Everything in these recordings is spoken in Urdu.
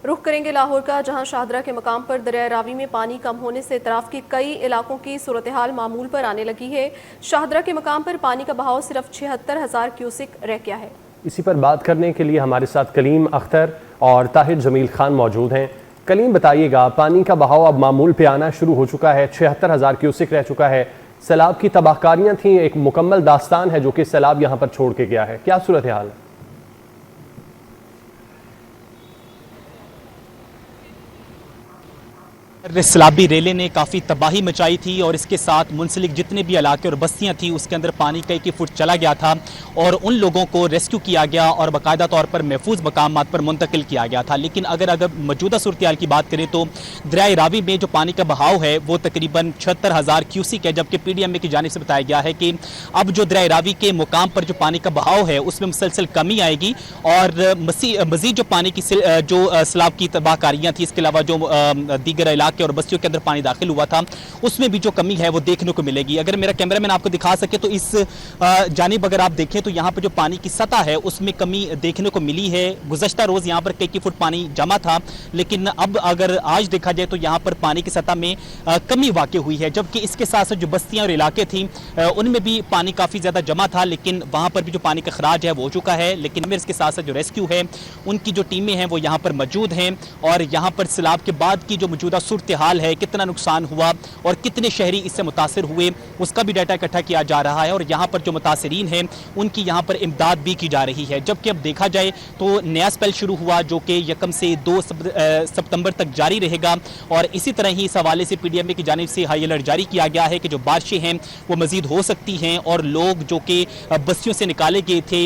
رخ کریں گے لاہور کا، جہاں شاہدرہ کے مقام پر دریائے راوی میں پانی کم ہونے سے اطراف کے کئی علاقوں کی صورتحال معمول پر آنے لگی ہے۔ شاہدرہ کے مقام پر پانی کا بہاؤ صرف 76,000 کیوسک رہ گیا ہے۔ اسی پر بات کرنے کے لیے ہمارے ساتھ کلیم اختر اور طاہر جمیل خان موجود ہیں۔ کلیم بتائیے گا، پانی کا بہاؤ اب معمول پہ آنا شروع ہو چکا ہے، 76,000 کیوسک رہ چکا ہے، سیلاب کی تباہ کاریاں تھیں، ایک مکمل داستان ہے جو کہ سیلاب یہاں پر چھوڑ کے گیا ہے، کیا صورتحال ہے؟ سیلابی ریلے نے کافی تباہی مچائی تھی اور اس کے ساتھ منسلک جتنے بھی علاقے اور بستیاں تھیں اس کے اندر پانی کئی فٹ چلا گیا تھا اور ان لوگوں کو ریسکیو کیا گیا اور باقاعدہ طور پر محفوظ مقامات پر منتقل کیا گیا تھا۔ لیکن اگر موجودہ صورتحال کی بات کریں تو دریائے راوی میں جو پانی کا بہاؤ ہے وہ تقریباً 76,000 کیوسک ہے، جبکہ پی ڈی ایم اے کی جانب سے بتایا گیا ہے کہ اب جو دریائے راوی کے مقام پر جو پانی کا بہاؤ ہے اس میں مسلسل کمی آئے گی اور مزید جو پانی کی جو سیلاب کی تباہ کاریاں تھیں، اس کے علاوہ جو دیگر علاقے اور بستیوں کے اندر پانی داخل ہوا تھا اس میں بھی جو کمی ہے وہ دیکھنے کو ملے گی۔ اگر میرا کیمرہ مین آپ کو دکھا سکے تو اس جانب اگر آپ دیکھیں تو یہاں پر جو پانی کی سطح ہے اس میں کمی دیکھنے کو ملی ہے۔ گزشتہ روز یہاں پر کئی فٹ پانی جمع تھا، لیکن اب اگر آج دیکھا جائے تو یہاں پر پانی کی سطح میں کمی واقع ہوئی ہے، جبکہ اس کے ساتھ ساتھ جو بستیاں اور علاقے تھیں ان میں بھی پانی کافی زیادہ جمع تھا، لیکن وہاں پر بھی جو پانی کا خراج ہے وہ ہو چکا ہے۔ لیکن اس کے ساتھ ساتھ جو ریسکیو ہے ان کی جو ٹیمیں ہیں وہ یہاں پر موجود ہیں اور یہاں پر سیلاب کے بعد کی جو موجودہ صورتحال ہے، کتنا نقصان ہوا اور کتنے شہری اس سے متاثر ہوئے، اس کا بھی ڈیٹا اکٹھا کیا جا رہا ہے اور یہاں پر جو متاثرین ہیں ان کی یہاں پر امداد بھی کی جا رہی ہے۔ جبکہ اب دیکھا جائے تو نیا سپیل شروع ہوا جو کہ 1 سے 2 ستمبر تک جاری رہے گا اور اسی طرح ہی اس حوالے سے پی ڈی ایم اے کی جانب سے ہائی الرٹ جاری کیا گیا ہے کہ جو بارشیں ہیں وہ مزید ہو سکتی ہیں اور لوگ جو کہ بستیوں سے نکالے گئے تھے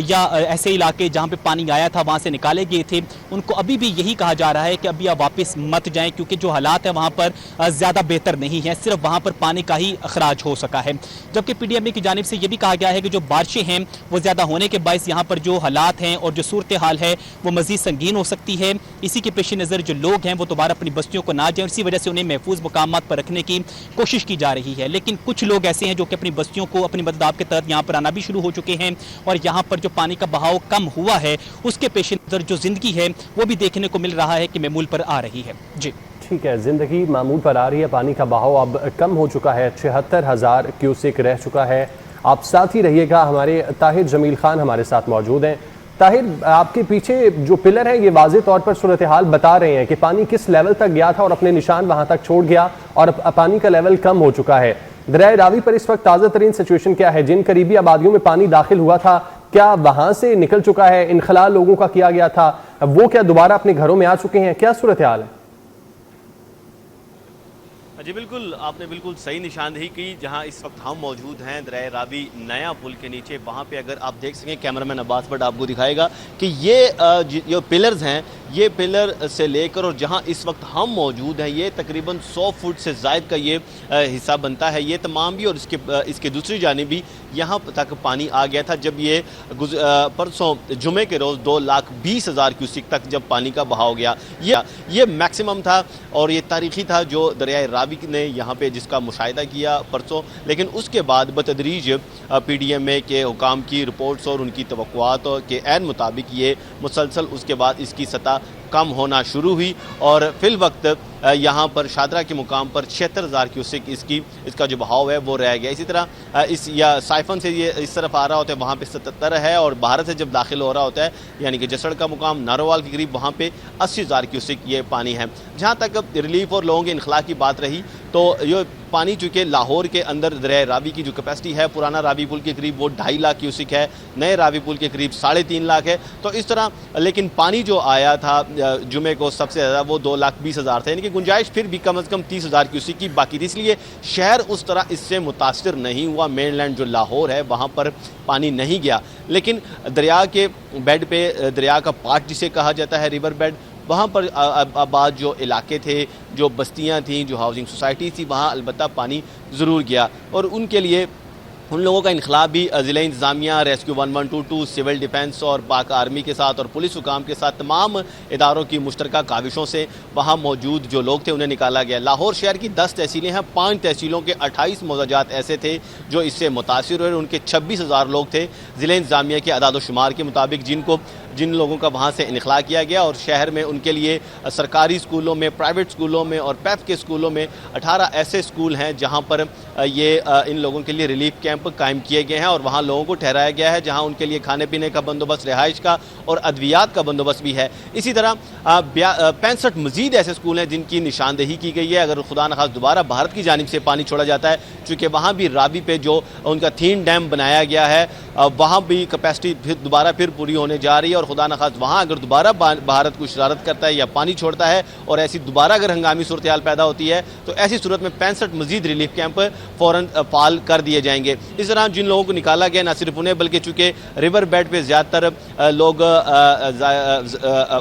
یا ایسے علاقے جہاں پہ پانی آیا تھا وہاں سے نکالے گئے تھے ان کو ابھی بھی یہی کہا جا رہا ہے کہ ابھی آپ واپس مت جائیں، کیونکہ جو حالات ہیں وہاں پر زیادہ بہتر نہیں ہے، صرف وہاں پر پانی کا ہی اخراج ہو سکا ہے۔ جبکہ پی ڈی ایم اے کی جانب سے یہ بھی کہا گیا ہے کہ جو بارشیں ہیں وہ زیادہ ہونے کے باعث یہاں پر جو حالات ہیں اور جو صورتحال ہے وہ مزید سنگین ہو سکتی ہے۔ اسی کے پیش نظر جو لوگ ہیں وہ دوبارہ اپنی بستیوں کو نہ جائیں، اسی وجہ سے انہیں محفوظ مقامات پر رکھنے کی کوشش کی جا رہی ہے۔ لیکن کچھ لوگ ایسے ہیں جو کہ اپنی بستیوں کو اپنی مدد کے تحت یہاں پر آنا بھی شروع ہو چکے ہیں اور یہاں پر جو پانی کا بہاؤ کم ہوا ہے اس کے پیش نظر جو زندگی ہے وہ بھی دیکھنے کو مل رہا ہے کہ معمول پر آ رہی ہے۔ جی ٹھیک ہے، زندگی معمول پر آ رہی ہے، پانی کا بہاؤ اب کم ہو چکا ہے، 76,000 کیوسک رہ چکا ہے۔ آپ ساتھ ہی رہیے گا، ہمارے طاہر جمیل خان ہمارے ساتھ موجود ہیں۔ طاہر، آپ کے پیچھے جو پلر ہیں یہ واضح طور پر صورتحال بتا رہے ہیں کہ پانی کس لیول تک گیا تھا اور اپنے نشان وہاں تک چھوڑ گیا اور پانی کا لیول کم ہو چکا ہے۔ دریائے راوی پر اس وقت تازہ ترین سچویشن کیا ہے؟ جن قریبی آبادیوں میں پانی داخل ہوا تھا کیا وہاں سے نکل چکا ہے؟ انخلاء لوگوں کا کیا گیا تھا، وہ کیا دوبارہ اپنے گھروں میں آ چکے ہیں؟ کیا صورتحال ہے؟ جی بالکل، آپ نے بالکل صحیح نشاندہی کی۔ جہاں اس وقت ہم موجود ہیں دریائے راوی نیا پل کے نیچے، وہاں پہ اگر آپ دیکھ سکیں کیمرہ مین عباس بٹ آپ کو دکھائے گا کہ یہ جو پلرز ہیں یہ پلر سے لے کر اور جہاں اس وقت ہم موجود ہیں یہ تقریباً 100 فٹ سے زائد کا یہ حصہ بنتا ہے، یہ تمام بھی اور اس کے دوسری جانب بھی یہاں تک پانی آ گیا تھا جب یہ پرسوں جمعے کے روز 2,20,000 کیوسک تک جب پانی کا بہاؤ گیا۔ یہ میکسیمم تھا اور یہ تاریخی تھا جو دریائے راوی نے یہاں پہ جس کا مشاہدہ کیا پرسوں، لیکن اس کے بعد بتدریج پی ڈی ایم اے کے حکام کی رپورٹس اور ان کی توقعات کے عین مطابق یہ مسلسل اس کے بعد اس کی سطح کم ہونا شروع ہوئی اور فی الوقت یہاں پر شاہدرہ کے مقام پر 76,000 کیوسک اس کا جو بہاؤ ہے وہ رہ گیا۔ اسی طرح یا سائفن سے یہ اس طرف آ رہا ہوتا ہے وہاں پہ 77 ہے اور باہر سے جب داخل ہو رہا ہوتا ہے یعنی کہ جسڑ کا مقام ناروال کے قریب وہاں پہ 80,000 کیوسک یہ پانی ہے۔ جہاں تک ریلیف اور لوگوں کے انخلاء کی بات رہی تو یہ پانی چونکہ لاہور کے اندر دریائے راوی کی جو کیپیسٹی ہے پرانا راوی پل کے قریب وہ 2.5 لاکھ کیوسک ہے، نئے راوی پل کے قریب 3.5 لاکھ ہے، تو اس طرح لیکن پانی جو آیا تھا جمعے کو سب سے زیادہ وہ 2,20,000 تھا، یعنی کہ گنجائش پھر بھی کم از کم 30,000 کیوسک کی باقی تھی، اس لیے شہر اس طرح اس سے متاثر نہیں ہوا۔ مین لینڈ جو لاہور ہے وہاں پر پانی نہیں گیا، لیکن دریا کے بیڈ پہ دریا کا پاٹ جسے کہا جاتا ہے ریور بیڈ، وہاں پر آباد جو علاقے تھے، جو بستیاں تھیں، جو ہاؤسنگ سوسائٹی تھی، وہاں البتہ پانی ضرور گیا اور ان کے لیے ان لوگوں کا انخلاء بھی ضلع انتظامیہ، ریسکیو 1122، سول ڈیفنس اور پاک آرمی کے ساتھ اور پولیس حکام کے ساتھ تمام اداروں کی مشترکہ کاوشوں سے وہاں موجود جو لوگ تھے انہیں نکالا گیا۔ لاہور شہر کی 10 تحصیلیں ہیں، 5 تحصیلوں کے 28 مزاجات ایسے تھے جو اس سے متاثر ہوئے، ان کے 26,000 لوگ تھے ضلع انتظامیہ کے اعداد و شمار کے مطابق جن کو جن لوگوں کا وہاں سے انخلا کیا گیا اور شہر میں ان کے لیے سرکاری اسکولوں میں، پرائیویٹ اسکولوں میں اور پیف کے اسکولوں میں 18 ایسے اسکول ہیں جہاں پر یہ ان لوگوں کے لیے ریلیف کیمپ قائم کیے گئے ہیں اور وہاں لوگوں کو ٹھہرایا گیا ہے، جہاں ان کے لیے کھانے پینے کا بندوبست، رہائش کا اور ادویات کا بندوبست بھی ہے۔ اسی طرح 65 مزید ایسے اسکول ہیں جن کی نشاندہی کی گئی ہے اگر خدا نخواست دوبارہ بھارت کی جانب سے پانی چھوڑا جاتا ہے، چونکہ وہاں بھی راوی پہ جو ان کا تھین ڈیم بنایا گیا ہے وہاں بھی کیپیسٹی دوبارہ پھر پوری ہونے جا رہی ہے اور خدا نخواست وہاں اگر دوبارہ بھارت کو شرارت کرتا ہے یا پانی چھوڑتا ہے اور ایسی دوبارہ اگر ہنگامی صورتحال پیدا ہوتی ہے تو ایسی صورت میں 65 مزید ریلیف کیمپ فوراً فعال کر دیے جائیں گے۔ اس طرح جن لوگوں کو نکالا گیا نہ صرف انہیں بلکہ چونکہ ریور بیڈ پہ زیادہ تر لوگ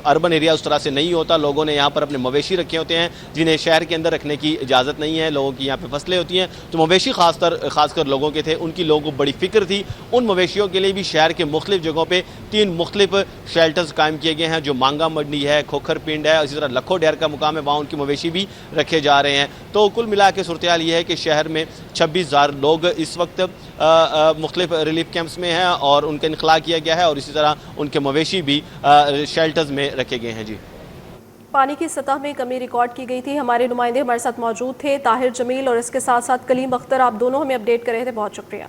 اربن ایریا اس طرح سے نہیں ہوتا، لوگوں نے یہاں پر اپنے مویشی رکھے ہوتے ہیں جنہیں شہر کے اندر رکھنے کی اجازت نہیں ہے، لوگوں کی یہاں پہ فصلیں ہوتی ہیں تو مویشی خاص کر لوگوں کے تھے، ان کی لوگوں کو بڑی فکر تھی۔ ان مویشیوں کے لیے بھی شہر کے مختلف جگہوں پہ 3 مختلف شیلٹرز قائم کیے گئے ہیں، جو مانگا منڈی ہے، کھوکھر پنڈ ہے، اسی طرح لکھو ڈیر کا مقام ہے، وہاں ان کی مویشی بھی رکھے جا رہے ہیں۔ تو کل ملا کے صورتحال یہ ہے کہ شہر میں 26,000 لوگ اس وقت مختلف ریلیف کیمپس میں ہیں اور ان کا انخلا کیا گیا ہے اور اسی طرح ان کے مویشی بھی شیلٹرز میں رکھے گئے ہیں۔ جی، پانی کی سطح میں کمی ریکارڈ کی گئی تھی۔ ہمارے نمائندے ہمارے ساتھ موجود تھے طاہر جمیل اور اس کے ساتھ ساتھ کلیم اختر، آپ دونوں ہمیں اپڈیٹ کر رہے تھے، بہت شکریہ۔